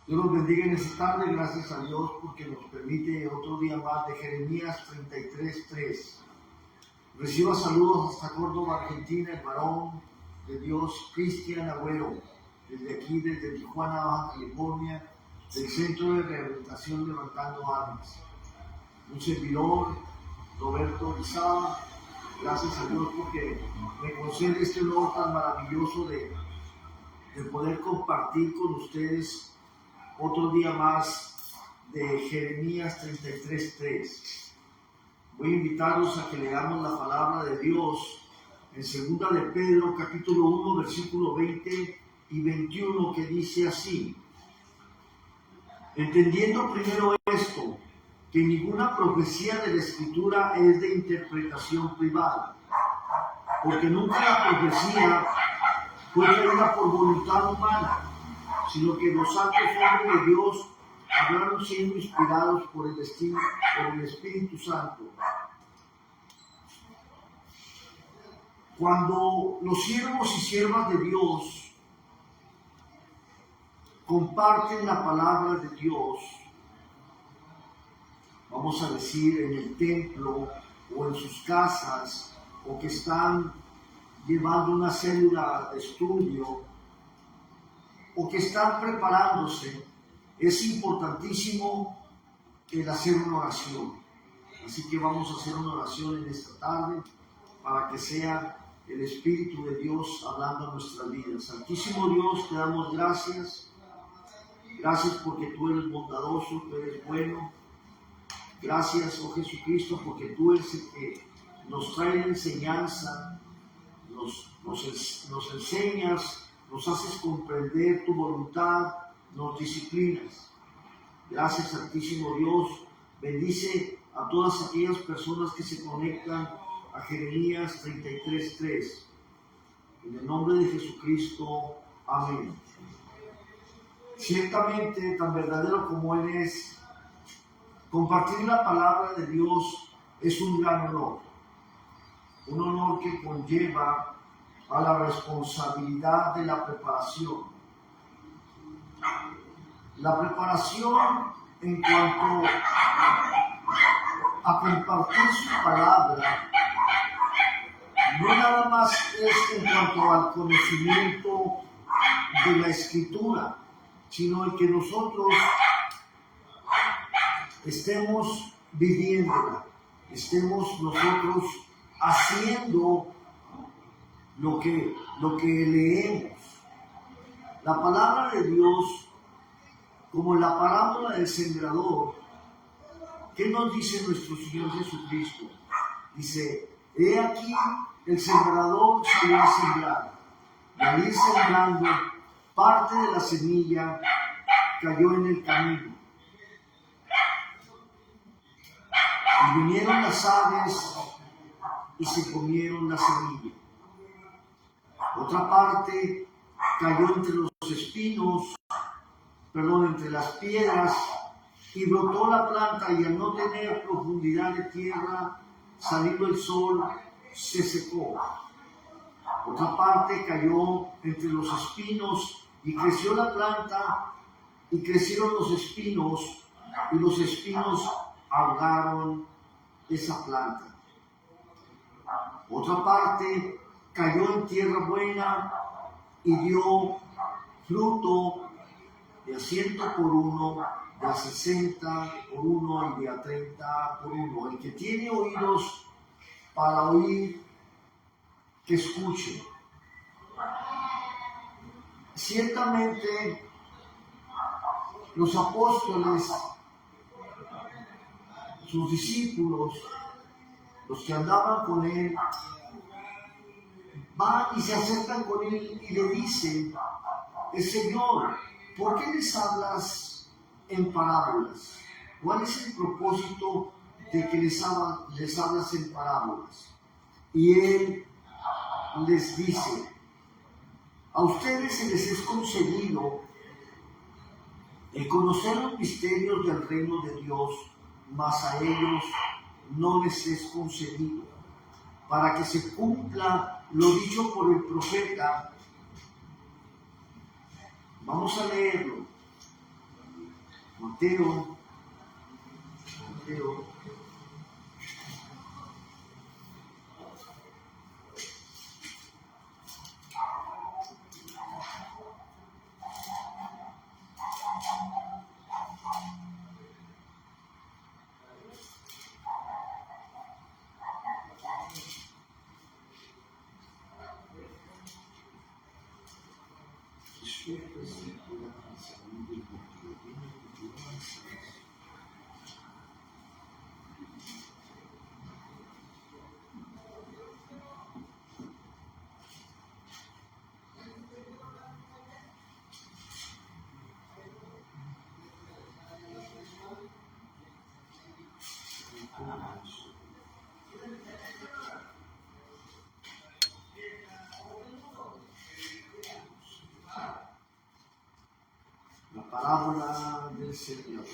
Dios nos bendiga en esta tarde, gracias a Dios porque nos permite otro día más de Jeremías 33:3. Reciba saludos hasta Córdoba, Argentina, el varón de Dios, Cristian Agüero, desde aquí, desde Tijuana, Baja California, del Centro de Rehabilitación Levantando Armas. Un servidor, Roberto Rizaba, gracias a Dios porque me concede este honor tan maravilloso de poder compartir con ustedes otro día más de Jeremías 33:3. Voy a invitarlos a que leamos la palabra de Dios en 2 de Pedro, capítulo 1, versículo 20 y 21, que dice así: entendiendo primero esto, que ninguna profecía de la Escritura es de interpretación privada, porque nunca la profecía fue traída por voluntad humana, sino que los santos hombres de Dios hablaron siendo inspirados por el Espíritu Santo. Cuando los siervos y siervas de Dios comparten la palabra de Dios, vamos a decir en el templo o en sus casas, o que están llevando una célula de estudio, o que están preparándose, es importantísimo el hacer una oración. Así que vamos a hacer una oración en esta tarde para que sea el Espíritu de Dios hablando a nuestras vidas. Santísimo Dios, te damos gracias. Gracias porque tú eres bondadoso, tú eres bueno. Gracias, oh Jesucristo, porque tú eres el que nos trae la enseñanza, nos enseñas, nos haces comprender tu voluntad, nos disciplinas. Gracias, Santísimo Dios. Bendice a todas aquellas personas que se conectan a Jeremías 33:3. En el nombre de Jesucristo. Amén. Ciertamente, tan verdadero como Él es, compartir la palabra de Dios es un gran honor. Un honor que conlleva a la responsabilidad de la preparación. La preparación en cuanto a compartir su palabra no nada más es en cuanto al conocimiento de la Escritura, sino el que nosotros estemos viviéndola, estemos nosotros haciendo lo que leemos. La palabra de Dios, como la parábola del sembrador, ¿qué nos dice nuestro Señor Jesucristo? Dice: he aquí el sembrador salió a sembrar, y al ir sembrando, parte de la semilla cayó en el camino, y vinieron las aves y se comieron la semilla. Otra parte cayó entre los espinos, entre las piedras, y brotó la planta, y al no tener profundidad de tierra, salido el sol, se secó. Otra parte cayó entre los espinos, y creció la planta, y crecieron los espinos, y los espinos ahogaron esa planta. Otra parte cayó en tierra buena y dio fruto de a 100 por 1, de a 60 por 1 y de a 30 por 1. El que tiene oídos para oír, que escuche. Ciertamente, los apóstoles, sus discípulos, los que andaban con él, van y se acercan con él y le dicen: Señor, ¿por qué les hablas en parábolas? ¿Cuál es el propósito de que les hablas en parábolas? Y él les dice: a ustedes se les es concedido el conocer los misterios del reino de Dios, mas a ellos no les es concedido, para que se cumpla lo dicho por el profeta. Vamos a leerlo. Mateo. La parábola del sembrador.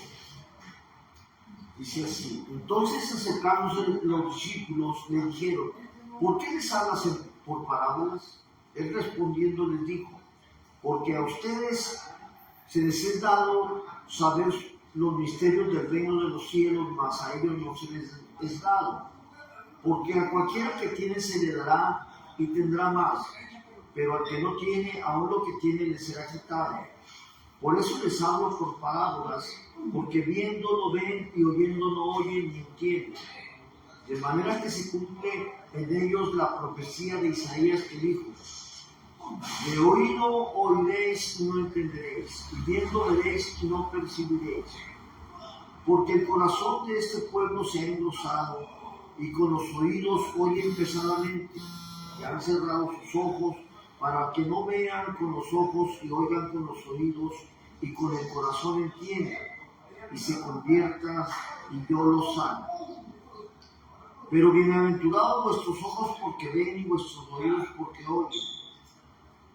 Dice así: entonces acercándose los discípulos le dijeron, ¿por qué les hablas por parábolas? Él respondiendo les dijo, porque a ustedes se les es dado saber los misterios del reino de los cielos, mas a ellos no se les es dado. Porque a cualquiera que tiene se le dará y tendrá más, pero al que no tiene, aún lo que tiene le será quitado. Por eso les hablo por parábolas, porque viendo no ven y oyendo no oyen ni entienden. De manera que se cumple en ellos la profecía de Isaías que dijo, de oído oiréis y no entenderéis, y viendo veréis y no percibiréis. Porque el corazón de este pueblo se ha engrosado, y con los oídos oyen pesadamente, y han cerrado sus ojos, para que no vean con los ojos y oigan con los oídos, y con el corazón entiendan, y se convierta, y yo los sano. Pero bienaventurados vuestros ojos porque ven y vuestros oídos porque oyen.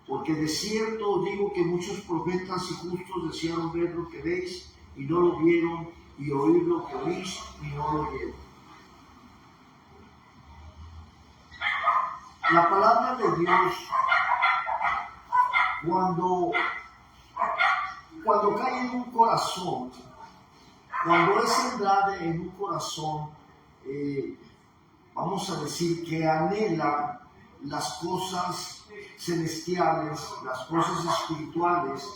Porque de cierto os digo que muchos profetas y justos desearon ver lo que veis y no lo vieron, y oír lo que oís y no lo oyeron. La palabra de Dios, cuando cae en un corazón, cuando es sembrada en un corazón, vamos a decir que anhela las cosas celestiales, las cosas espirituales,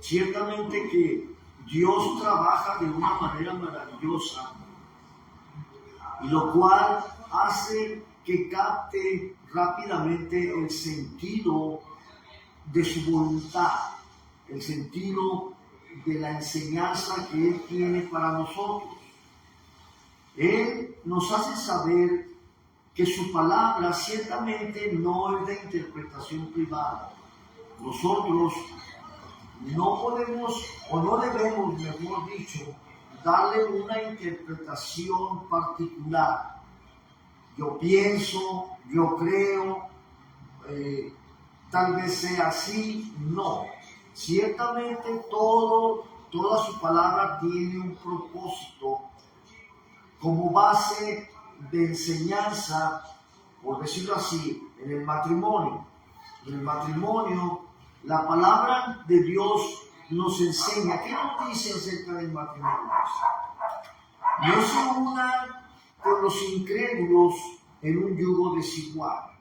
ciertamente que Dios trabaja de una manera maravillosa, y lo cual hace que capte rápidamente el sentido de su voluntad, el sentido de la enseñanza que Él tiene para nosotros. Él nos hace saber que su palabra ciertamente no es de interpretación privada. Nosotros no podemos, o no debemos, mejor dicho, darle una interpretación particular. Yo pienso, yo creo, tal vez sea así. No. Ciertamente toda su palabra tiene un propósito como base de enseñanza, por decirlo así, en el matrimonio. En el matrimonio, la palabra de Dios nos enseña. ¿Qué nos dice acerca del matrimonio? No se unan con los incrédulos en un yugo desigual,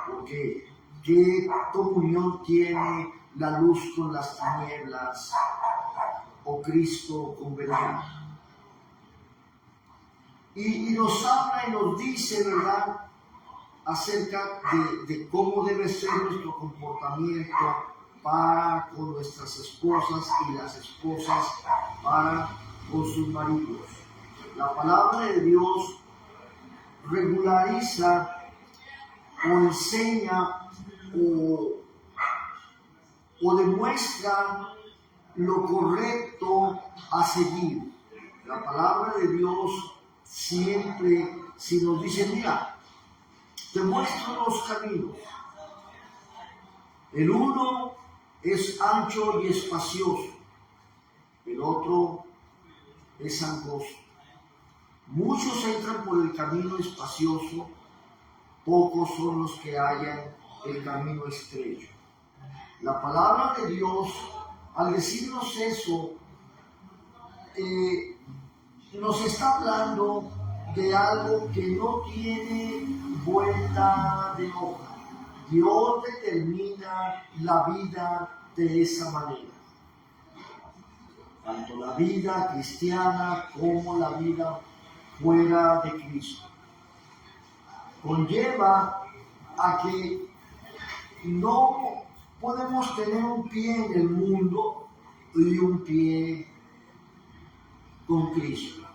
porque ¿qué comunión tiene la luz con las tinieblas o Cristo con verdad? Y nos habla y nos dice, ¿verdad?, acerca de cómo debe ser nuestro comportamiento para con nuestras esposas y las esposas para con sus maridos. La palabra de Dios regulariza o enseña o demuestra lo correcto a seguir. La palabra de Dios siempre, si nos dice, mira, te muestro los caminos. El uno es ancho y espacioso, el otro es angosto. Muchos entran por el camino espacioso, pocos son los que hallan el camino estrecho. La palabra de Dios, al decirnos eso, nos está hablando de algo que no tiene vuelta de hoja. Dios determina la vida de esa manera. Tanto la vida cristiana como la vida fuera de Cristo. Conlleva a que no podemos tener un pie en el mundo y un pie con Cristo.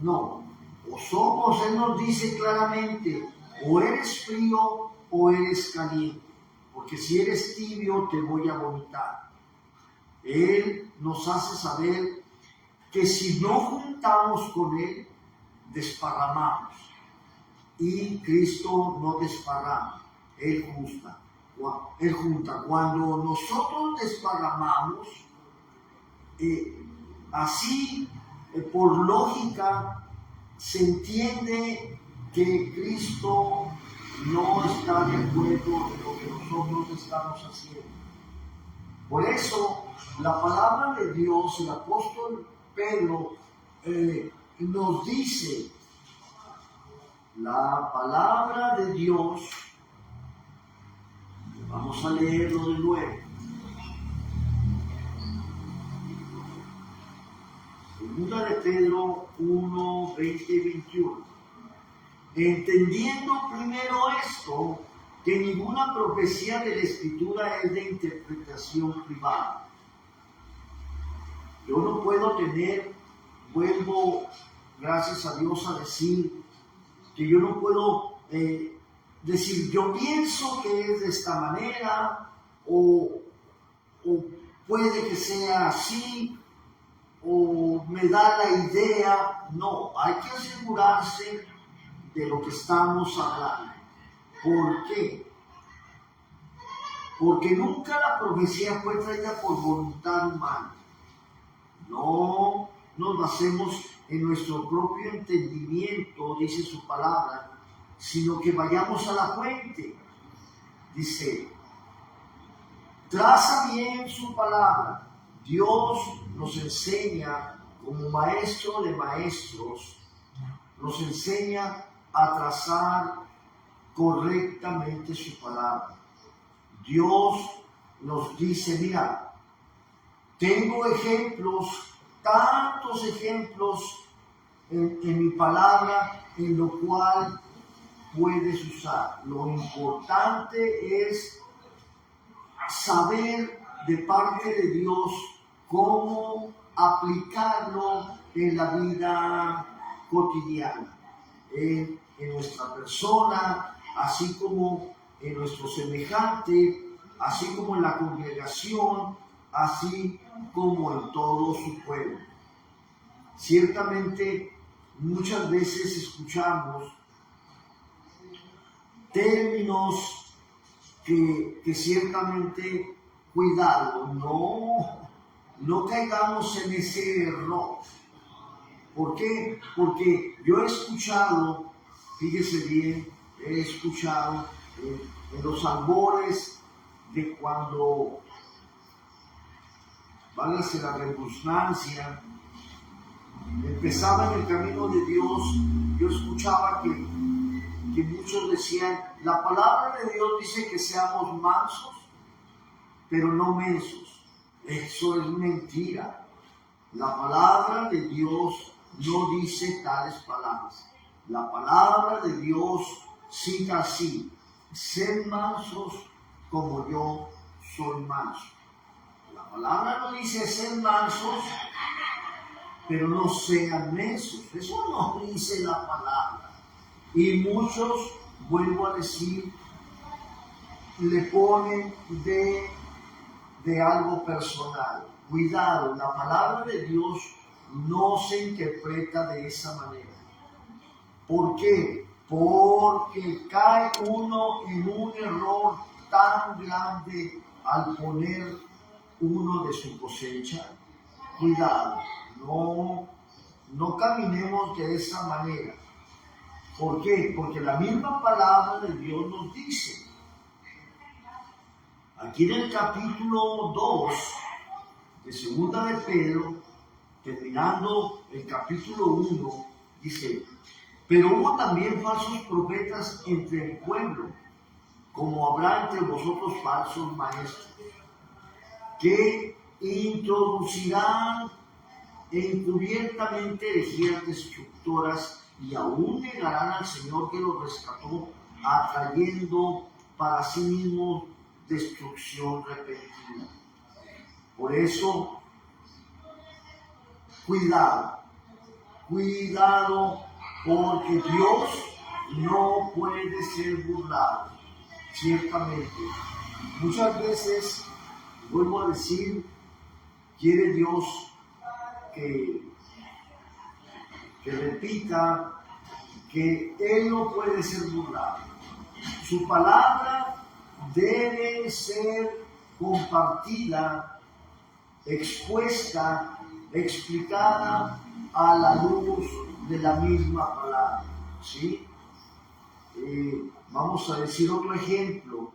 No. O somos, Él nos dice claramente, o eres frío o eres caliente. Porque si eres tibio te voy a vomitar. Él nos hace saber que si no juntamos con Él, desparramamos. Y Cristo no desparrama, Él junta. Cuando nosotros desparramamos, así por lógica se entiende que Cristo no está de acuerdo en lo que nosotros estamos haciendo. Por eso la palabra de Dios, el apóstol Pedro nos dice, la palabra de Dios, vamos a leerlo de nuevo. Segunda de Pedro 1, 20 y 21. Entendiendo primero esto, que ninguna profecía de la Escritura es de interpretación privada. Yo no puedo vuelvo, gracias a Dios, a decir que yo no puedo decir, yo pienso que es de esta manera, o puede que sea así, o me da la idea. No, hay que asegurarse de lo que estamos hablando. ¿Por qué? Porque nunca la profecía fue traída por voluntad humana. No nos basemos en nuestro propio entendimiento, dice su palabra, sino que vayamos a la fuente. Dice, traza bien su palabra. Dios nos enseña, como maestro de maestros, nos enseña a trazar correctamente su palabra. Dios nos dice, mira, tengo ejemplos, tantos ejemplos en mi palabra, en lo cual puedes usar. Lo importante es saber de parte de Dios cómo aplicarlo en la vida cotidiana, en nuestra persona, así como en nuestro semejante, así como en la congregación, así como en todo su pueblo. Ciertamente, muchas veces escuchamos términos que ciertamente, cuidado, no caigamos en ese error. ¿Por qué? Porque yo he escuchado, fíjese bien, he escuchado en los albores de cuando, válgase la redundancia, empezaba en el camino de Dios, yo escuchaba que muchos decían, la palabra de Dios dice que seamos mansos, pero no mensos. Eso es mentira. La palabra de Dios no dice tales palabras. La palabra de Dios cita así, sed mansos como yo soy manso. La palabra no dice sed mansos, pero no sean mensos. Eso no dice la palabra. Y muchos, vuelvo a decir, le ponen de algo personal. Cuidado, la palabra de Dios no se interpreta de esa manera. ¿Por qué? Porque cae uno en un error tan grande al poner uno de su cosecha. Cuidado, no caminemos de esa manera. ¿Por qué? Porque la misma palabra de Dios nos dice, aquí en el capítulo 2 de Segunda de Pedro, terminando el capítulo 1, dice, pero hubo también falsos profetas entre el pueblo, como habrá entre vosotros falsos maestros, que introducirán encubiertamente herejías destructoras y aún negarán al Señor que los rescató, atrayendo para sí mismos destrucción repentina. Por eso, cuidado, porque Dios no puede ser burlado. Ciertamente, muchas veces, vuelvo a decir, quiere Dios que repita que Él no puede ser burlado. Su palabra debe ser compartida, expuesta, explicada a la luz de la misma palabra. ¿Sí? Vamos a decir otro ejemplo.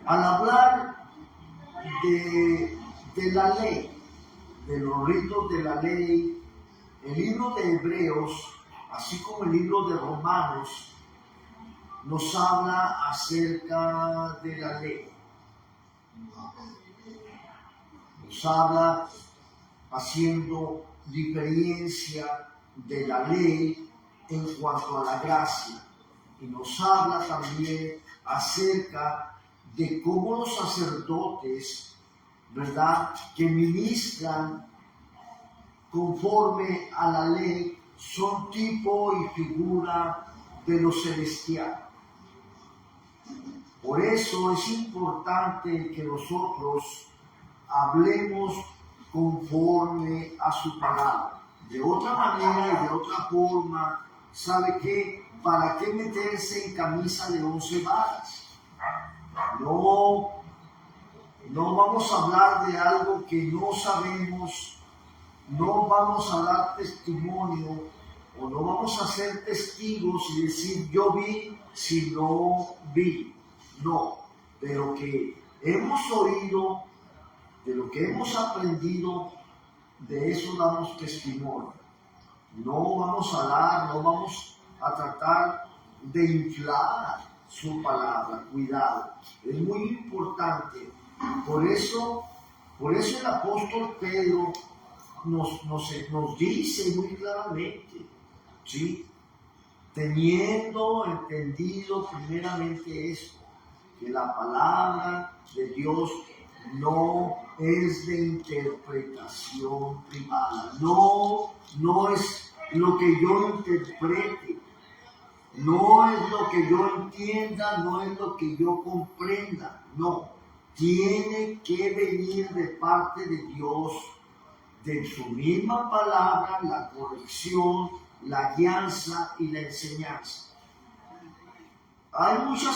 Al hablar de la ley, de los ritos de la ley, el libro de Hebreos, así como el libro de Romanos, nos habla acerca de la ley. Nos habla haciendo diferencia de la ley en cuanto a la gracia. Y nos habla también acerca de cómo los sacerdotes, ¿verdad?, que ministran conforme a la ley, son tipo y figura de lo celestial. Por eso es importante que nosotros hablemos conforme a su palabra. De otra manera y de otra forma, ¿sabe qué? ¿Para qué meterse en camisa de 11 varas? No vamos a hablar de algo que no sabemos, no vamos a dar testimonio o no vamos a ser testigos y decir yo vi si no vi. No, de lo que hemos oído, de lo que hemos aprendido, de eso damos testimonio. No vamos a tratar de inflar su palabra. Cuidado, es muy importante. Por eso el apóstol Pedro nos dice muy claramente, ¿sí?, teniendo entendido primeramente esto, que la palabra de Dios no es de interpretación privada, no es lo que yo interprete, no es lo que yo entienda, no es lo que yo comprenda, no, tiene que venir de parte de Dios, de su misma palabra, la corrección, la guianza y la enseñanza. Hay mucha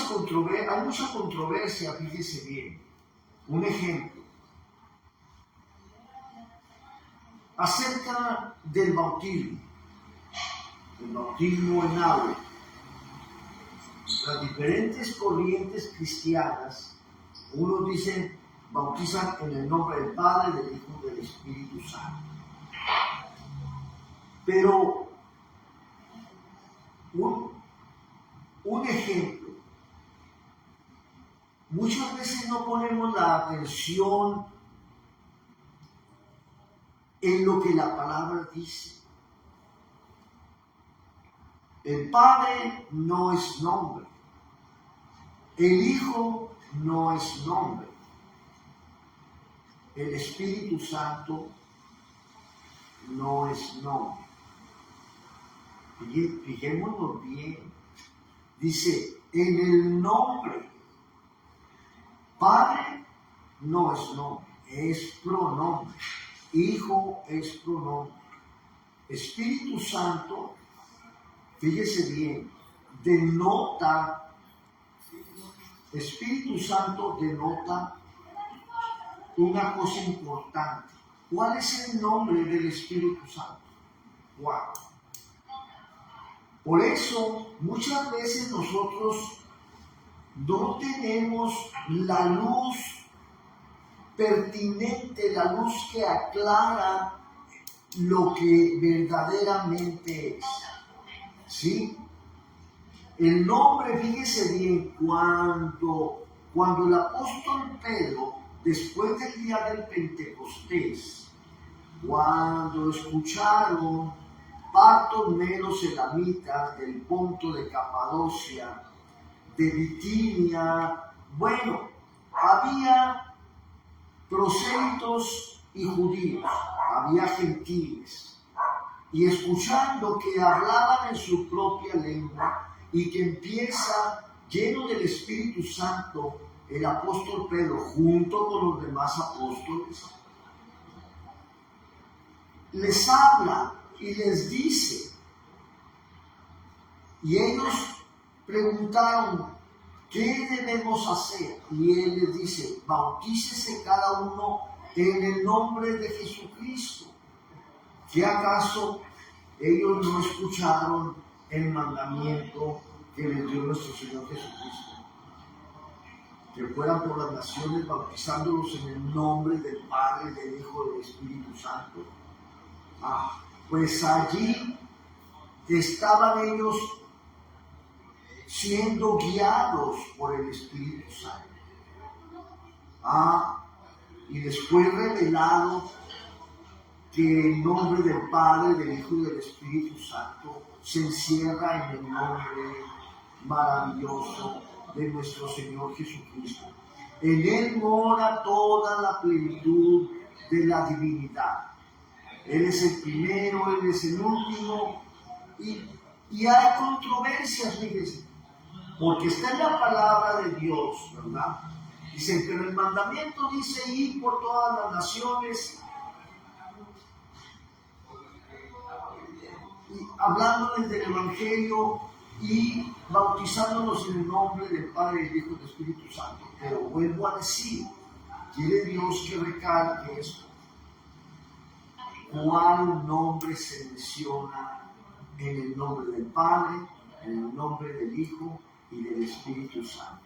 controversia, fíjese bien. Un ejemplo, acerca del bautismo en agua. Las diferentes corrientes cristianas, unos dicen bautizan en el nombre del Padre, del Hijo y del Espíritu Santo. Pero un ejemplo, muchas veces no ponemos la atención en lo que la palabra dice. El Padre no es nombre, el Hijo no es nombre, el Espíritu Santo no es nombre. Fijémonos bien, dice, en el nombre, Padre no es nombre, es pronombre, Hijo es pronombre, Espíritu Santo, fíjese bien, Espíritu Santo denota una cosa importante. ¿Cuál es el nombre del Espíritu Santo? ¿Cuál? Por eso, muchas veces nosotros no tenemos la luz pertinente, la luz que aclara lo que verdaderamente es. ¿Sí? El nombre, fíjese bien, cuando el apóstol Pedro, después del día del Pentecostés, cuando escucharon partos menos elamitas del Ponto, de Capadocia, de Bitinia, bueno, había prosélitos y judíos, había gentiles, y escuchando que hablaban en su propia lengua y que empieza lleno del Espíritu Santo el apóstol Pedro junto con los demás apóstoles, les habla y les dice, y ellos preguntaron, ¿qué debemos hacer? Y él les dice, bautícese cada uno en el nombre de Jesucristo. ¿Qué acaso ellos no escucharon el mandamiento que les dio nuestro Señor Jesucristo? Que fueran por las naciones bautizándolos en el nombre del Padre, del Hijo y del Espíritu Santo. Pues allí estaban ellos siendo guiados por el Espíritu Santo. Y les fue revelado que el nombre del Padre, del Hijo y del Espíritu Santo se encierra en el nombre maravilloso de nuestro Señor Jesucristo. En Él mora toda la plenitud de la divinidad. Él es el primero, Él es el último, y hay controversias, fíjense, porque está en la palabra de Dios, ¿verdad? Dicen, pero el mandamiento dice ir por todas las naciones, y hablándoles del Evangelio y bautizándonos en el nombre del Padre, del Hijo y del Espíritu Santo. Pero vuelvo a decir, quiere Dios que recalque esto. ¿Cuál nombre se menciona en el nombre del Padre, en el nombre del Hijo y del Espíritu Santo?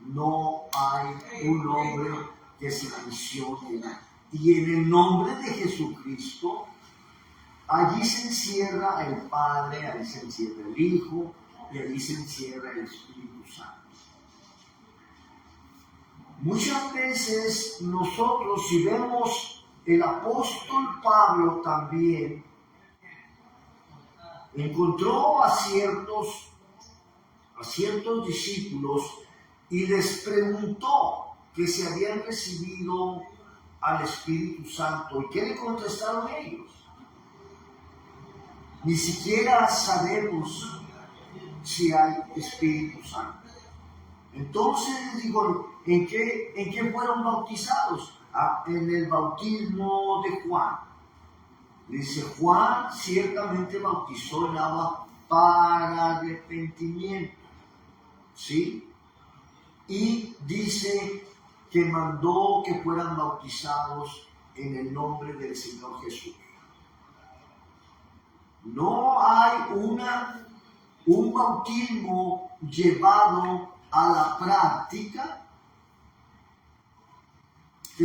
No hay un nombre que se mencione. Y en el nombre de Jesucristo, allí se encierra el Padre, allí se encierra el Hijo y allí se encierra el Espíritu Santo. Muchas veces nosotros, si vemos el apóstol Pablo también, encontró a ciertos discípulos y les preguntó que si habían recibido al Espíritu Santo. ¿Y qué le contestaron ellos? Ni siquiera sabemos si hay Espíritu Santo. Entonces les digo, ¿en qué fueron bautizados? En el bautismo de Juan. Dice, Juan ciertamente bautizó en agua para arrepentimiento, ¿sí? Y dice que mandó que fueran bautizados en el nombre del Señor Jesús. No hay un bautismo llevado a la práctica que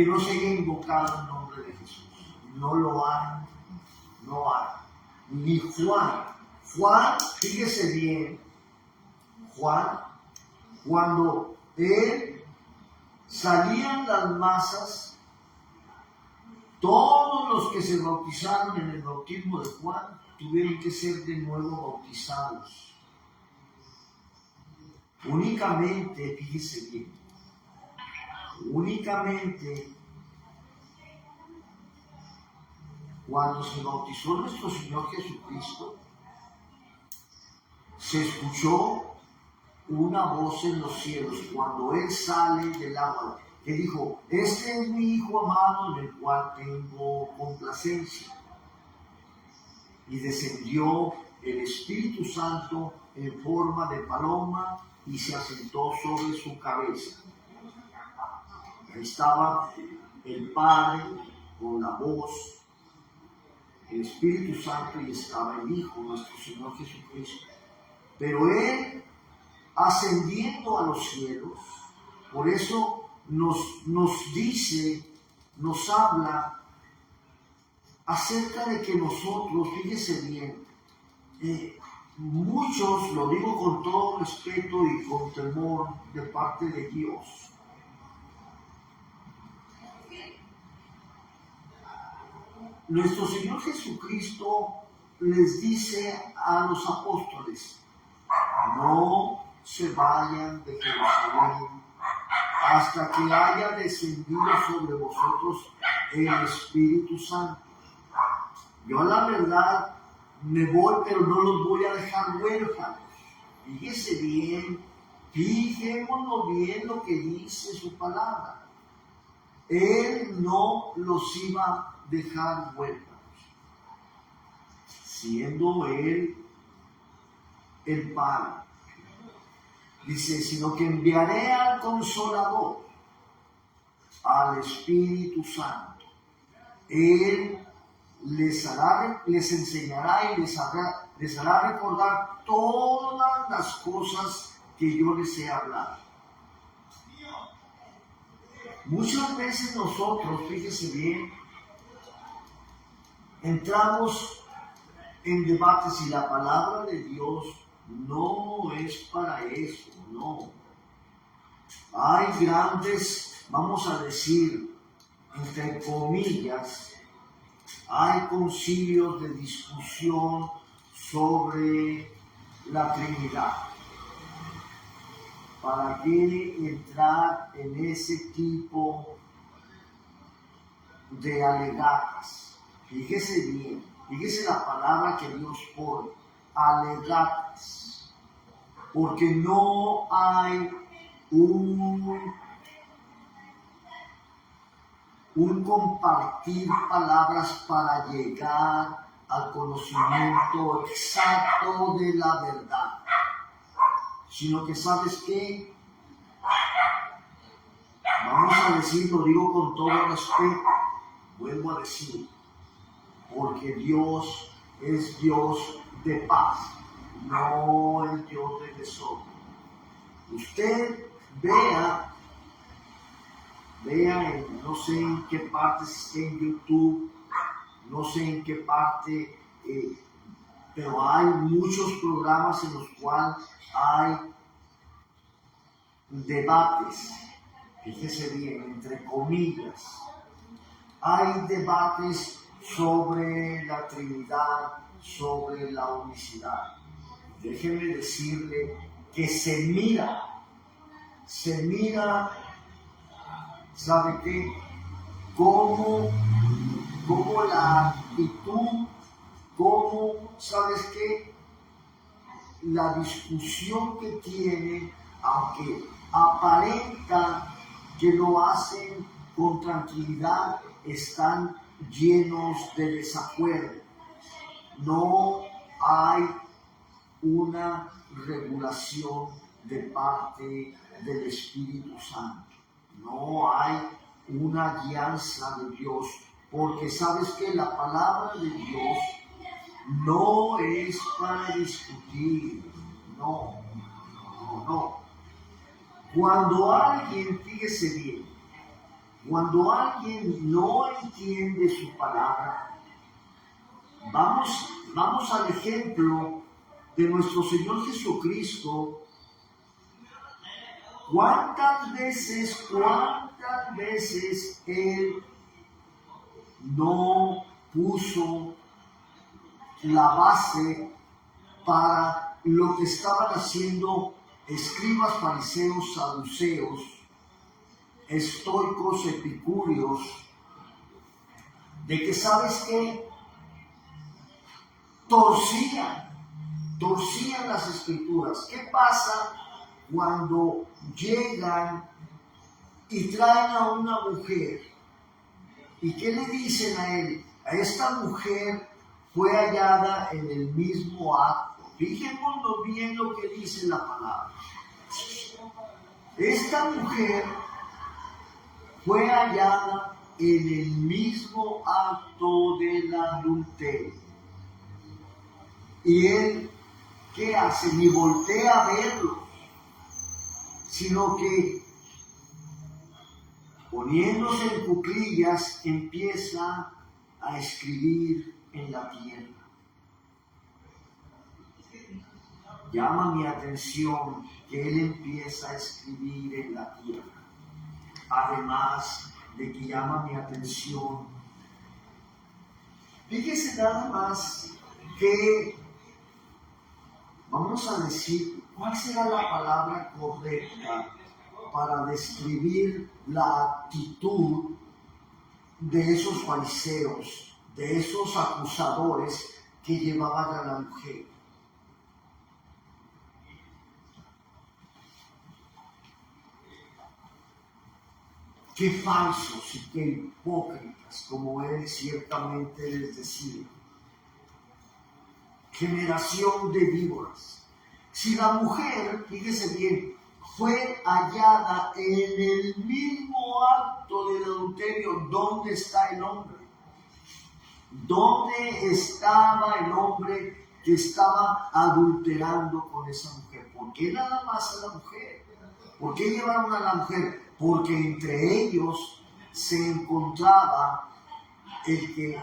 no se haya invocado el nombre de Jesús. No lo hay, no hay. Ni Juan, fíjese bien, Juan, cuando él salían las masas, todos los que se bautizaron en el bautismo de Juan tuvieron que ser de nuevo bautizados. Únicamente, fíjese bien, únicamente cuando se bautizó nuestro Señor Jesucristo, se escuchó una voz en los cielos cuando Él sale del agua, que dijo, este es mi Hijo amado en el cual tengo complacencia. Y descendió el Espíritu Santo en forma de paloma y se asentó sobre su cabeza. Ahí estaba el Padre con la voz, el Espíritu Santo, y estaba el Hijo, nuestro Señor Jesucristo. Pero Él, ascendiendo a los cielos, Por eso nos dice, nos habla acerca de que nosotros, fíjese bien, muchos, lo digo con todo respeto y con temor de parte de Dios, nuestro Señor Jesucristo les dice a los apóstoles: no se vayan de Jerusalén hasta que haya descendido sobre vosotros el Espíritu Santo. Yo a la verdad me voy, pero no los voy a dejar huérfanos. Fíjese bien, fijémonos bien lo que dice su palabra. Él no los iba a dejar huérfanos, siendo Él el Padre. Dice, sino que enviaré al Consolador, al Espíritu Santo. Él les enseñará y les hará recordar todas las cosas que yo les he hablado. Muchas veces nosotros, fíjese bien, entramos en debates y la palabra de Dios no es para eso, no. Hay grandes, vamos a decir, entre comillas, hay concilios de discusión sobre la Trinidad. ¿Para qué entrar en ese tipo de alegatas? Fíjese bien, fíjese la palabra que Dios pone, alegatas, porque no hay un compartir palabras para llegar al conocimiento exacto de la verdad, sino que ¿sabes qué? Vamos a decir, lo digo con todo respeto, vuelvo a decir, porque Dios es Dios de paz, no es Dios de desorden. Usted vea, no sé en qué parte esté en YouTube, no sé en qué parte, pero hay muchos programas en los cuales hay debates, fíjese bien, entre comillas, hay debates sobre la Trinidad, sobre la unicidad. Déjeme decirle que se mira, ¿sabe qué? Como la actitud, ¿sabes qué? La discusión que tienen, aunque aparenta que lo hacen con tranquilidad, están llenos de desacuerdo. No hay una regulación de parte del Espíritu Santo. No hay una guianza de Dios, porque sabes que la palabra de Dios no es para discutir, no. Cuando alguien, fíjese bien, cuando alguien no entiende su palabra, vamos al ejemplo de nuestro Señor Jesucristo. ¿Cuántas veces Él no puso la base para lo que estaban haciendo escribas, fariseos, saduceos, estoicos, epicúreos, de que, ¿sabes qué? Torcían las escrituras? ¿Qué pasa cuando llegan y traen a una mujer? ¿Y qué le dicen a él? A esta mujer fue hallada en el mismo acto. Fijémonos bien lo que dice la palabra. Esta mujer fue hallada en el mismo acto del adulterio. Y él, ¿qué hace? Ni voltea a verlo, sino que Poniéndose en cuclillas, empieza a escribir en la tierra. Llama mi atención que él empieza a escribir en la tierra. Además de que llama mi atención, fíjese nada más que, vamos a decir, ¿cuál será la palabra correcta para describir la actitud de esos fariseos, de esos acusadores que llevaban a la mujer? Qué falsos y qué hipócritas, como él ciertamente les decía. Generación de víboras. Si la mujer, fíjese bien, fue hallada en el mismo acto del adulterio, ¿dónde está el hombre? ¿Dónde estaba el hombre que estaba adulterando con esa mujer? ¿Por qué nada más a la mujer? ¿Por qué llevaron a la mujer? Porque entre ellos se encontraba el que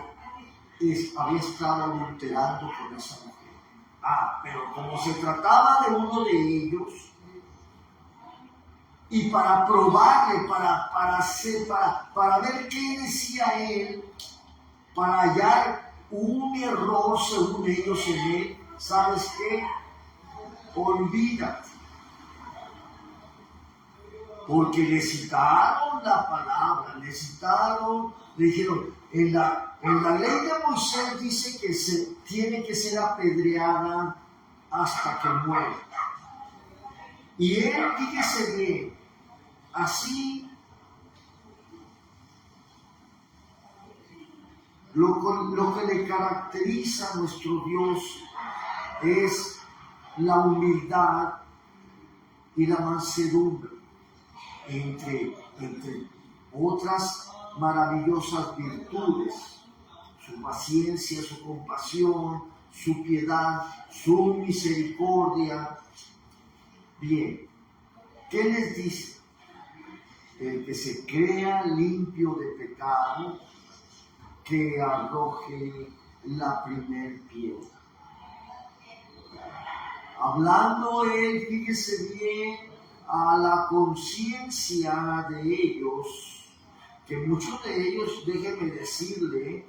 había estado adulterando con esa mujer. Pero como se trataba de uno de ellos, y para probarle, para ver qué decía él, para hallar un error según ellos en él, ¿sabes qué? Olvídate. Porque le citaron la palabra, le dijeron, en la ley de Moisés dice que se tiene que ser apedreada hasta que muera. Y él, fíjese bien, así, lo que le caracteriza a nuestro Dios es la humildad y la mansedumbre. Entre otras maravillosas virtudes, su paciencia, su compasión, su piedad, su misericordia. Bien, ¿qué les dice? El que se crea limpio de pecado, que arroje la primer piedra. Hablando él, fíjese bien, a la conciencia de ellos, que muchos de ellos, déjenme decirle,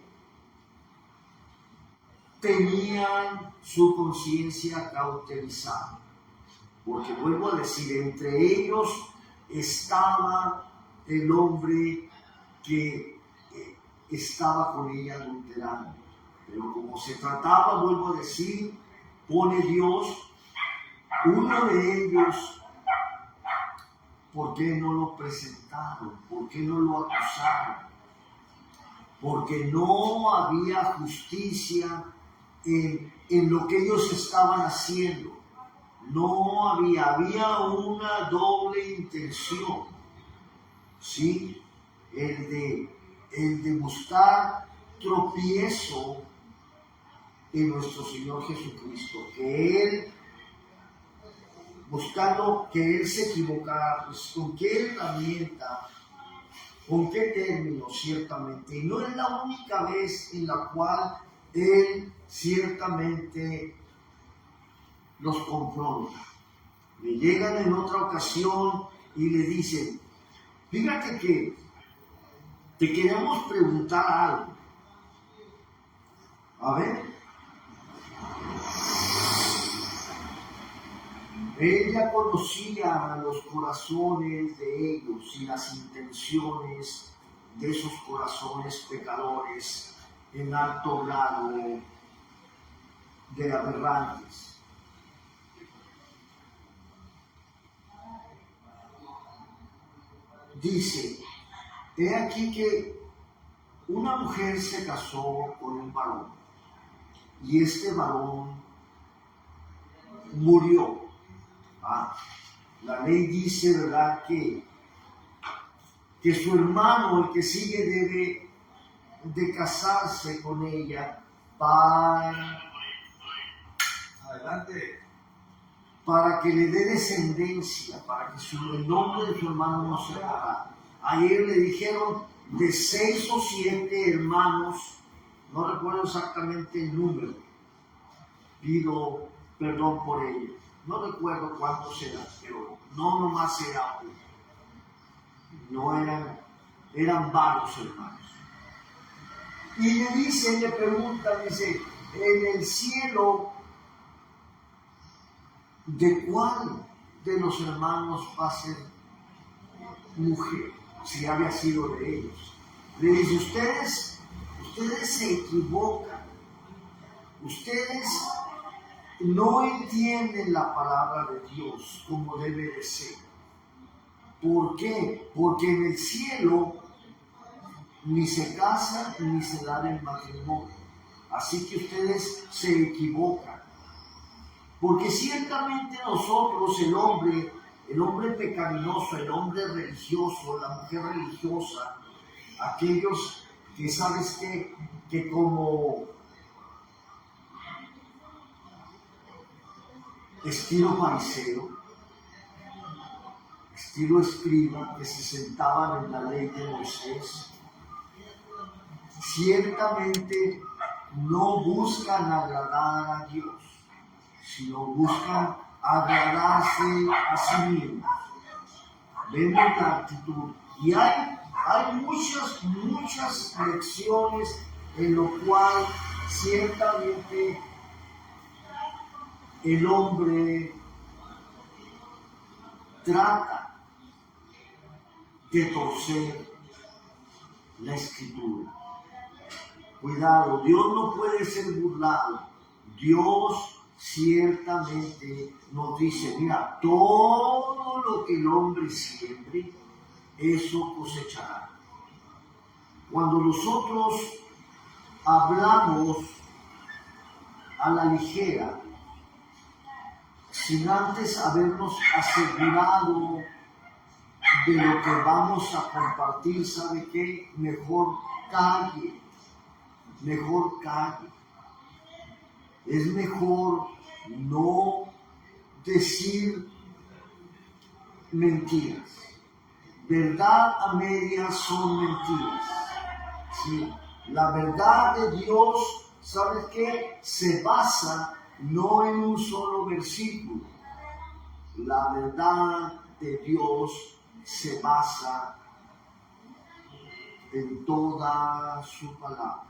tenían su conciencia cauterizada. Porque vuelvo a decir, entre ellos estaba el hombre que estaba con ella adulterando. Pero como se trataba, vuelvo a decir, pone Dios, uno de ellos. ¿Por qué no lo presentaron? ¿Por qué no lo acusaron? Porque no había justicia en lo que ellos estaban haciendo. No había una doble intención, ¿sí? El de buscar tropiezo en nuestro Señor Jesucristo, que Él, buscando que Él se equivocara, pues con qué herramienta, con qué término, ciertamente. Y no es la única vez en la cual Él ciertamente los confronta. Le llegan en otra ocasión y le dicen, fíjate que te queremos preguntar algo. A ver. Ella conocía los corazones de ellos y las intenciones de esos corazones pecadores en alto grado de aberrantes. Dice, he aquí que una mujer se casó con un varón y este varón murió. La ley dice, ¿verdad?, que su hermano, el que sigue, debe de casarse con ella para que le dé descendencia, para que el nombre de su hermano no se borra. Ayer le dijeron de 6 o 7 hermanos, no recuerdo exactamente el número, pido perdón por ello. No recuerdo cuántos eran, pero no nomás era uno. No eran varios hermanos. Y le pregunta, dice, en el cielo, ¿de cuál de los hermanos va a ser mujer? Si había sido de ellos. Le dice, ustedes se equivocan. Ustedes no entienden la palabra de Dios como debe de ser. ¿Por qué? Porque en el cielo ni se casan ni se dan el matrimonio. Así que ustedes se equivocan. Porque ciertamente nosotros, el hombre pecaminoso, el hombre religioso, la mujer religiosa, aquellos que sabes que como estilo fariseo, estilo escriba, que se sentaban en la ley de Moisés, ciertamente no buscan agradar a Dios, sino buscan agradarse a sí mismos. Vemos la actitud. Y hay muchas lecciones en lo cual ciertamente el hombre trata de torcer la escritura. Cuidado, Dios no puede ser burlado. Dios ciertamente nos dice, mira, todo lo que el hombre siembre, eso cosechará. Cuando nosotros hablamos a la ligera, sin antes habernos asegurado de lo que vamos a compartir, ¿sabe qué? Mejor calle. Es mejor no decir mentiras. Verdad a medias son mentiras. ¿Sí? La verdad de Dios, ¿sabes qué? Se basa no en un solo versículo. La verdad de Dios se basa en toda su palabra.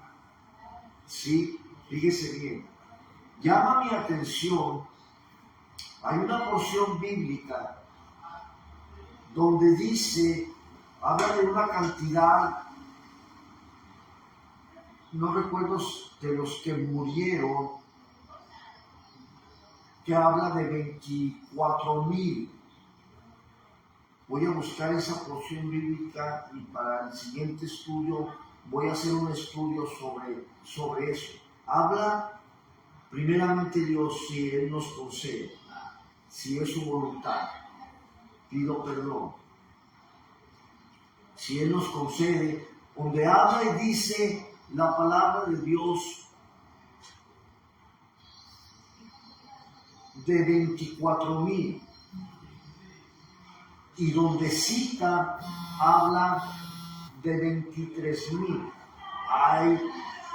Sí, fíjese bien. Llama mi atención, hay una porción bíblica donde dice, habla de una cantidad, no recuerdo de los que murieron, que habla de 24,000. Voy a buscar esa porción bíblica y para el siguiente estudio voy a hacer un estudio sobre eso. Habla primeramente Dios, si Él nos concede, si es su voluntad, pido perdón. Si Él nos concede, donde habla y dice la palabra de Dios de 24,000. Y donde cita, habla de 23,000.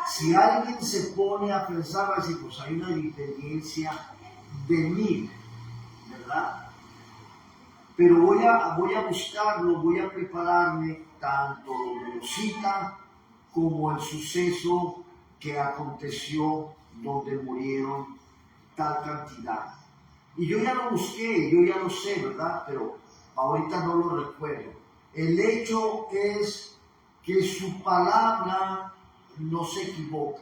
Si alguien se pone a pensar así, pues hay una diferencia de 1,000, ¿verdad? Pero voy a buscarlo, voy a prepararme tanto donde lo cita como el suceso que aconteció donde murieron tal cantidad. Y yo ya lo busqué, yo ya lo sé, ¿verdad? Pero ahorita no lo recuerdo. El hecho es que su palabra no se equivoca.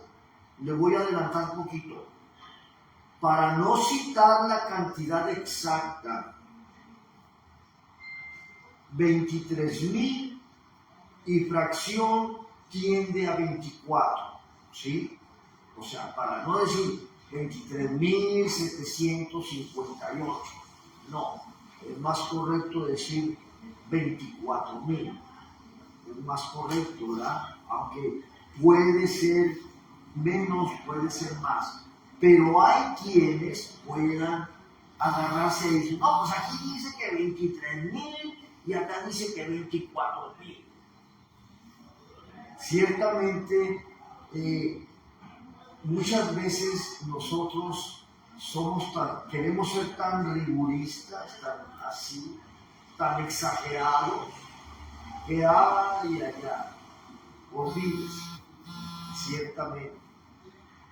Le voy a adelantar un poquito. Para no citar la cantidad exacta, 23,000 y fracción tiende a 24, ¿sí? O sea, para no decir 23,758, no. Es más correcto decir 24,000. Es más correcto, ¿verdad? Aunque puede ser menos, puede ser más. Pero hay quienes puedan agarrarse y decir, no, pues aquí dice que 23,000 y acá dice que 24,000. Ciertamente, muchas veces nosotros queremos ser tan rigoristas, tan así, tan exagerados, que y allá, olvídese, ciertamente.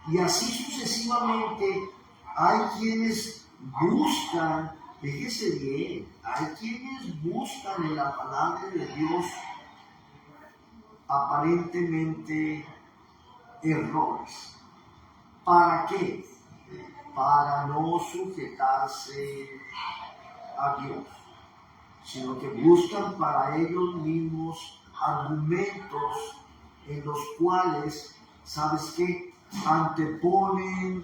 Y así sucesivamente hay quienes buscan, fíjese bien, hay quienes buscan en la palabra de Dios aparentemente errores. ¿Para qué? Para no sujetarse a Dios, sino que buscan para ellos mismos argumentos en los cuales, ¿sabes qué? Anteponen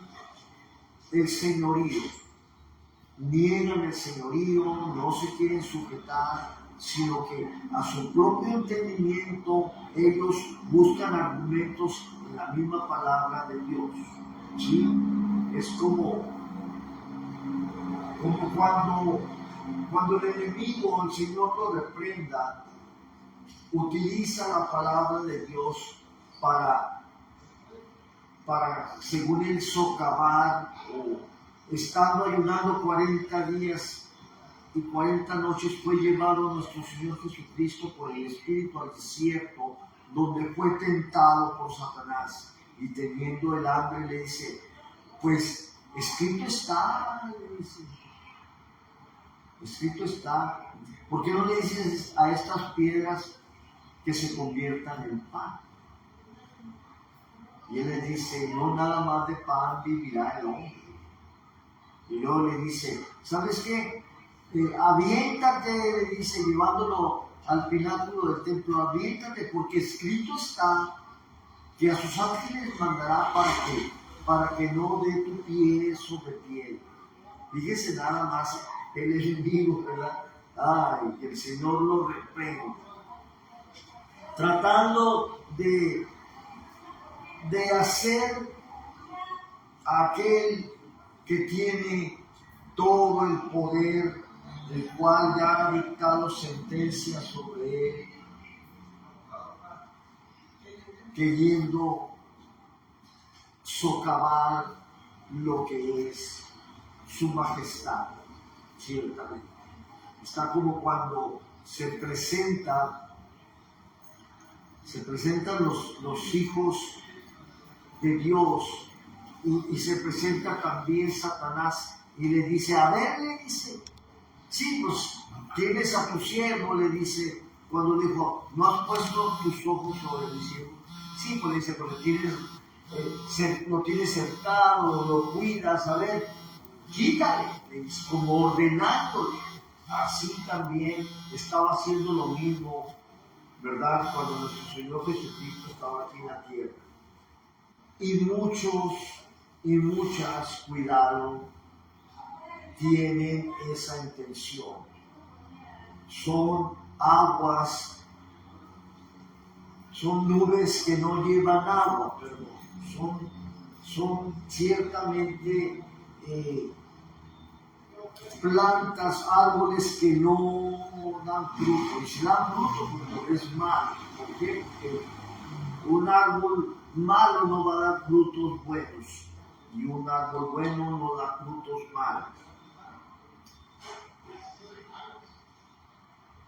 el señorío, niegan el señorío, no se quieren sujetar, sino que a su propio entendimiento ellos buscan argumentos en la misma palabra de Dios. ¿Sí? Es como cuando el enemigo, el Señor lo reprenda, utiliza la palabra de Dios para según él, socavar, o estando ayunando 40 días y 40 noches, fue llevado nuestro Señor Jesucristo por el Espíritu al desierto, donde fue tentado por Satanás, y teniendo el hambre le dice, pues escrito está, le dice, escrito está. ¿Por qué no le dices a estas piedras que se conviertan en pan? Y él le dice, no nada más de pan vivirá el hombre. Y luego le dice, ¿sabes qué? Aviéntate, le dice, llevándolo al pináculo del templo, aviéntate, porque escrito está que a sus ángeles mandará para que no dé tu pie sobre piedra. Fíjese nada más el enemigo, ¿verdad? Ay, que el Señor lo reprenda. Tratando de hacer a aquel que tiene todo el poder, el cual ya ha dictado sentencia sobre él, queriendo socavar lo que es su majestad, ciertamente. Está como cuando se presentan los hijos de Dios y se presenta también Satanás y le dice, a ver, le dice, sí, pues tienes a tu siervo, le dice, cuando dijo, ¿no has puesto tus ojos sobre mi siervo? Sí, pues dice, porque lo tienes cercado, lo cuidas, a ver, quítale, le dice, como ordenándole. Así también estaba haciendo lo mismo, ¿verdad? Cuando nuestro Señor Jesucristo estaba aquí en la tierra. Y muchos y muchas, cuidado, tienen esa intención. Son aguas, son nubes que no llevan agua, pero son ciertamente plantas, árboles que no dan fruto. Y si dan fruto, pues es malo. ¿Por qué? Porque un árbol malo no va a dar frutos buenos, y un árbol bueno no da frutos malos.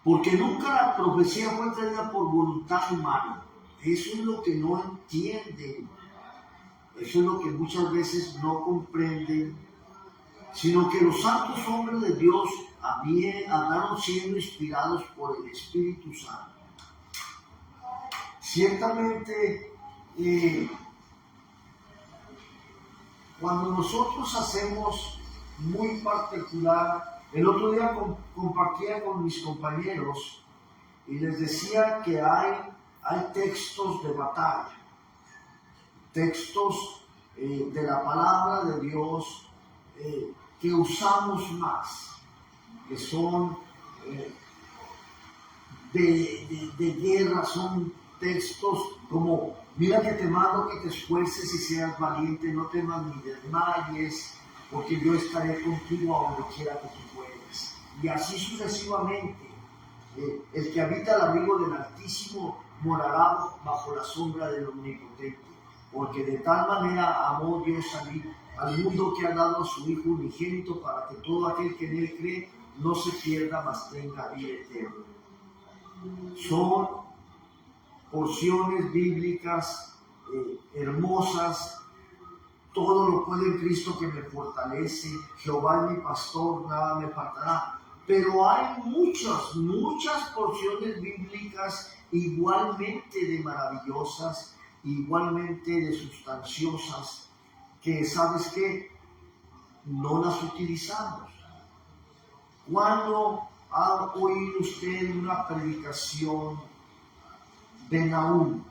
Porque nunca la profecía fue traída por voluntad humana. Eso es lo que no entienden. Eso es lo que muchas veces no comprenden, sino que los santos hombres de Dios andaron siendo inspirados por el Espíritu Santo. Ciertamente, cuando nosotros hacemos muy particular, el otro día compartía con mis compañeros y les decía que hay textos de batalla, textos de la palabra de Dios que usamos más, que son de guerra, son textos como, mira que te mando que te esfuerces y seas valiente, no temas ni desmayes, porque yo estaré contigo a donde quiera que tú fueres. Y así sucesivamente. El que habita al abrigo del Altísimo morará bajo la sombra del Omnipotente. Porque de tal manera amó Dios al mundo que ha dado a su Hijo unigénito para que todo aquel que en él cree no se pierda, mas tenga vida eterna. Son porciones bíblicas hermosas. Todo lo puedo en Cristo que me fortalece. Jehová es mi pastor, nada me faltará. Pero hay muchas porciones bíblicas igualmente de maravillosas, igualmente de sustanciosas, que ¿sabes qué? No las utilizamos. ¿Cuándo ha oído usted una predicación de Nahum?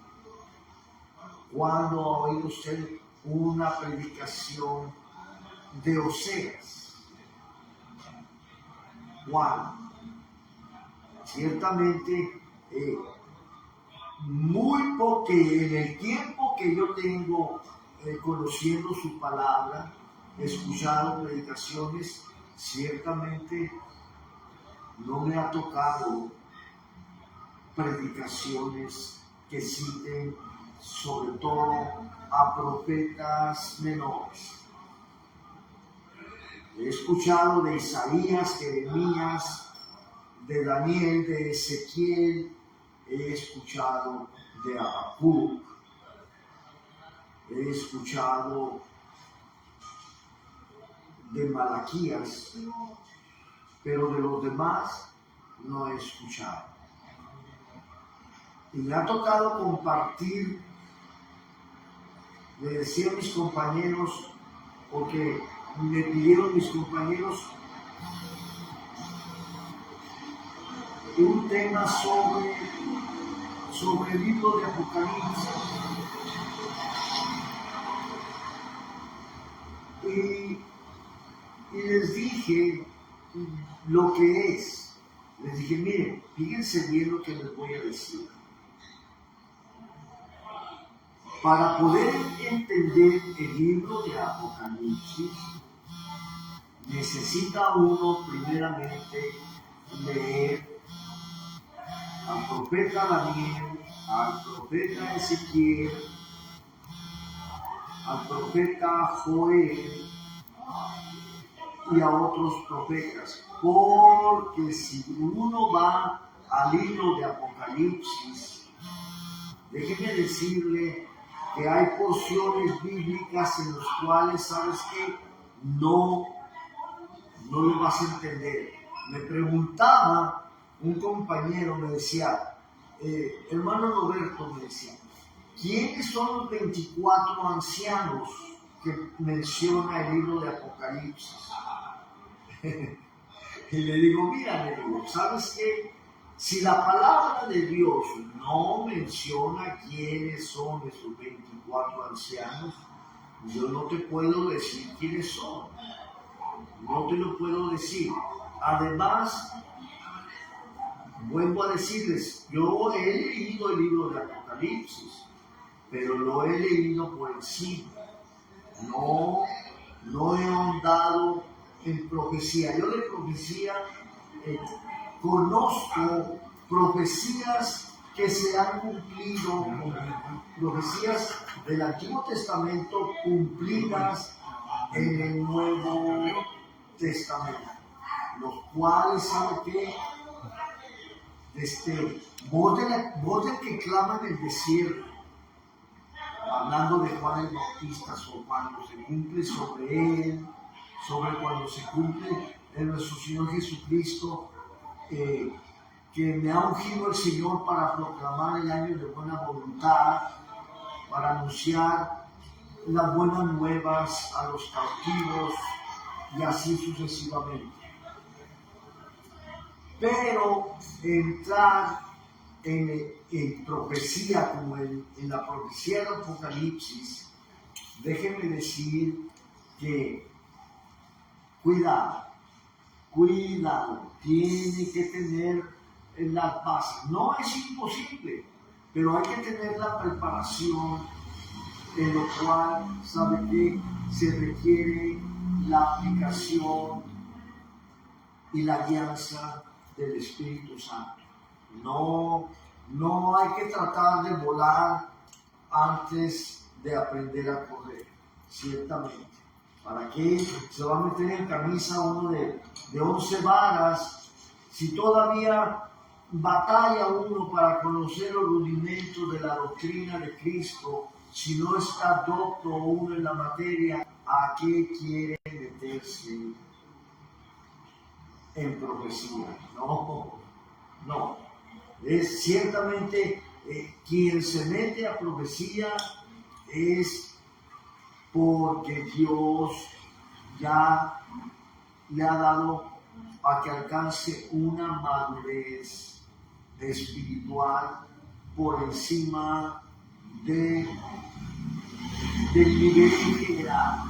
¿Cuándo ha oído usted una predicación de Oseas? ¿Cuándo? Ciertamente, muy poco, en el tiempo que yo tengo conociendo su palabra, escuchado predicaciones, ciertamente no me ha tocado predicaciones que citen sobre todo a profetas menores. He escuchado de Isaías, Jeremías, de Daniel, de Ezequiel, he escuchado de Habacuc, he escuchado de Malaquías, pero de los demás no he escuchado. Y me ha tocado compartir, le decía a mis compañeros, porque me pidieron mis compañeros un tema sobre el libro de Apocalipsis. Y les dije lo que es. Les dije, miren, fíjense bien lo que les voy a decir. Para poder entender el libro de Apocalipsis, necesita uno primeramente leer al profeta Daniel, al profeta Ezequiel, al profeta Joel y a otros profetas, porque si uno va al libro de Apocalipsis, déjeme decirle que hay porciones bíblicas en las cuales, ¿sabes qué? No lo vas a entender. Me preguntaba un compañero, me decía, hermano Roberto, me decía, ¿quiénes son los 24 ancianos que menciona el libro de Apocalipsis? Y le digo, mira, le digo, ¿sabes qué? Si la palabra de Dios no menciona quiénes son esos 24 ancianos, yo no te puedo decir quiénes son. No te lo puedo decir. Además, vuelvo a decirles, yo he leído el libro de Apocalipsis, pero lo he leído por encima. No he ahondado en profecía. Yo de profecía conozco profecías que se han cumplido, profecías del Antiguo Testamento cumplidas en el Nuevo Testamento, los cuales, ¿sabe qué? Voz del que clama en el desierto, hablando de Juan el Bautista, sobre cuando se cumple sobre él, sobre cuando se cumple en nuestro Señor Jesucristo, que me ha ungido el Señor para proclamar el año de buena voluntad, para anunciar las buenas nuevas a los cautivos y así sucesivamente. Pero entrar en profecía, como en la profecía del Apocalipsis, déjenme decir que cuidado, tiene que tener las bases. No es imposible, pero hay que tener la preparación, en lo cual, ¿sabe qué? Se requiere la aplicación y la guianza del Espíritu Santo. No hay que tratar de volar antes de aprender a correr, ciertamente. ¿Para qué se va a meter en camisa uno de 11 varas si todavía batalla uno para conocer los rudimentos de la doctrina de Cristo? Si no está docto uno en la materia, ¿a qué quiere meterse en profecía? No. Es ciertamente quien se mete a profecía es porque Dios ya le ha dado a que alcance una madurez espiritual por encima del nivel general.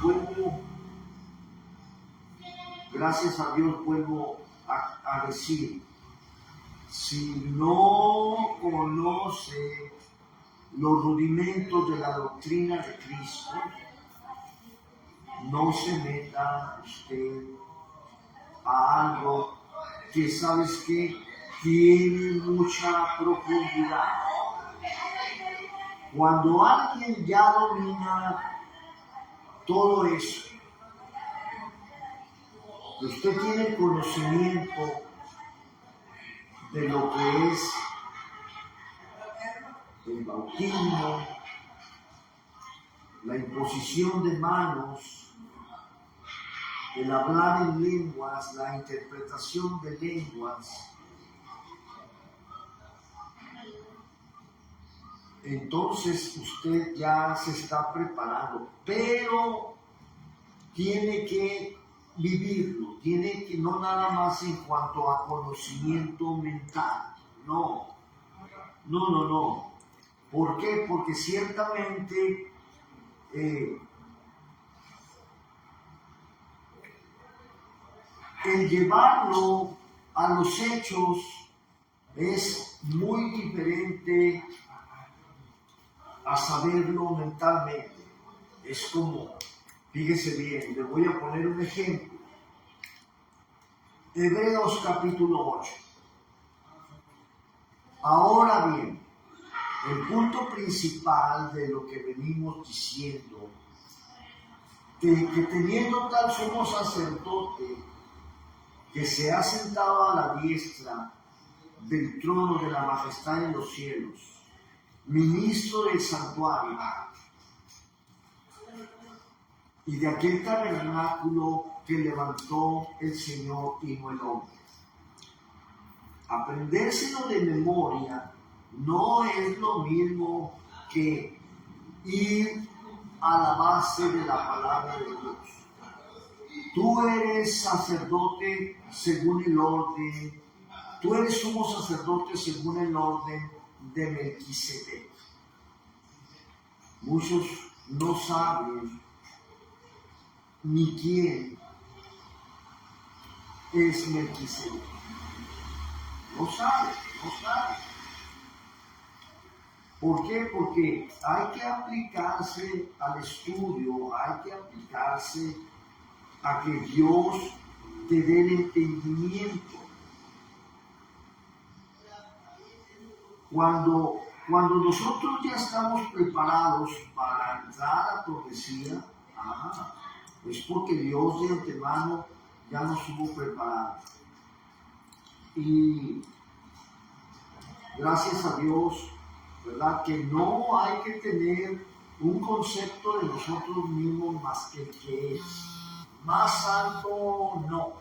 Gracias a Dios vuelvo a decir, si no conoce los rudimentos de la doctrina de Cristo, no se meta usted a algo que sabes que tiene mucha profundidad. Cuando alguien ya domina todo eso, usted tiene conocimiento de lo que es el bautismo, la imposición de manos, el hablar en lenguas, la interpretación de lenguas, entonces usted ya se está preparando, pero tiene que vivirlo, tiene que no nada más en cuanto a conocimiento mental, no. ¿Por qué? Porque ciertamente el llevarlo a los hechos es muy diferente a saberlo mentalmente. Es como, fíjese bien, le voy a poner un ejemplo. Hebreos capítulo 8. Ahora bien, el punto principal de lo que venimos diciendo, que teniendo tal sumo sacerdote que se ha sentado a la diestra del trono de la majestad en los cielos, ministro del santuario y de aquel tabernáculo que levantó el Señor y no el hombre. Aprendérselo de memoria no es lo mismo que ir a la base de la palabra de Dios. Tú eres sacerdote según el orden, tú eres sumo sacerdote según el orden de Melquisedec. Muchos no saben ni quién es Melquisedec. No saben. ¿Por qué? Porque hay que aplicarse al estudio, hay que aplicarse a que Dios te dé el entendimiento. Cuando nosotros ya estamos preparados para entrar a profecía, es porque Dios de antemano ya nos hubo preparado. Y gracias a Dios, ¿verdad? Que no hay que tener un concepto de nosotros mismos más que el que es. Más alto no.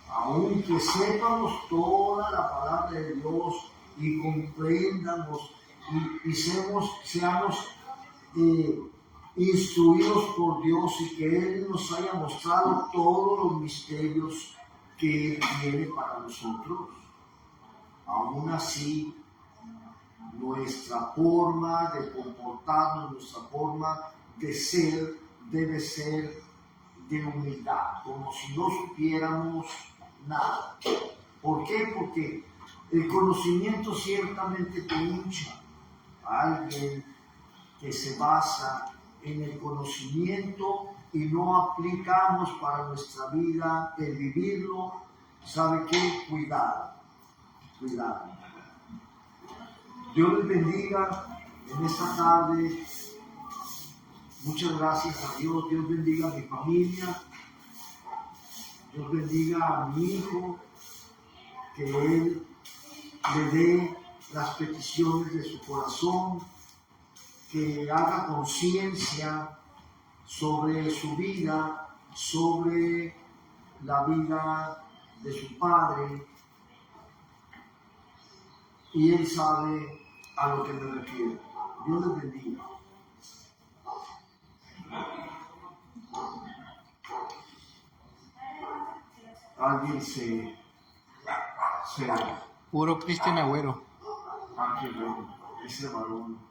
Aunque sepamos toda la palabra de Dios y comprendamos y seamos instruidos por Dios y que Él nos haya mostrado todos los misterios que Él tiene para nosotros. Aún así, nuestra forma de comportarnos, nuestra forma de ser, debe ser de humildad, como si no supiéramos nada. ¿Por qué? Porque el conocimiento ciertamente te hincha. Alguien que se basa en el conocimiento y no aplicamos para nuestra vida el vivirlo, ¿sabe qué? Cuidado. Dios les bendiga en esta tarde. Muchas gracias a Dios. Dios bendiga a mi familia. Dios bendiga a mi hijo. Que Él le dé las peticiones de su corazón. Que haga conciencia sobre su vida, sobre la vida de su padre. Y Él sabe a lo que me refiero. Dios les bendiga. Alguien se Puro Cristian Agüero. qué bueno, ese varón.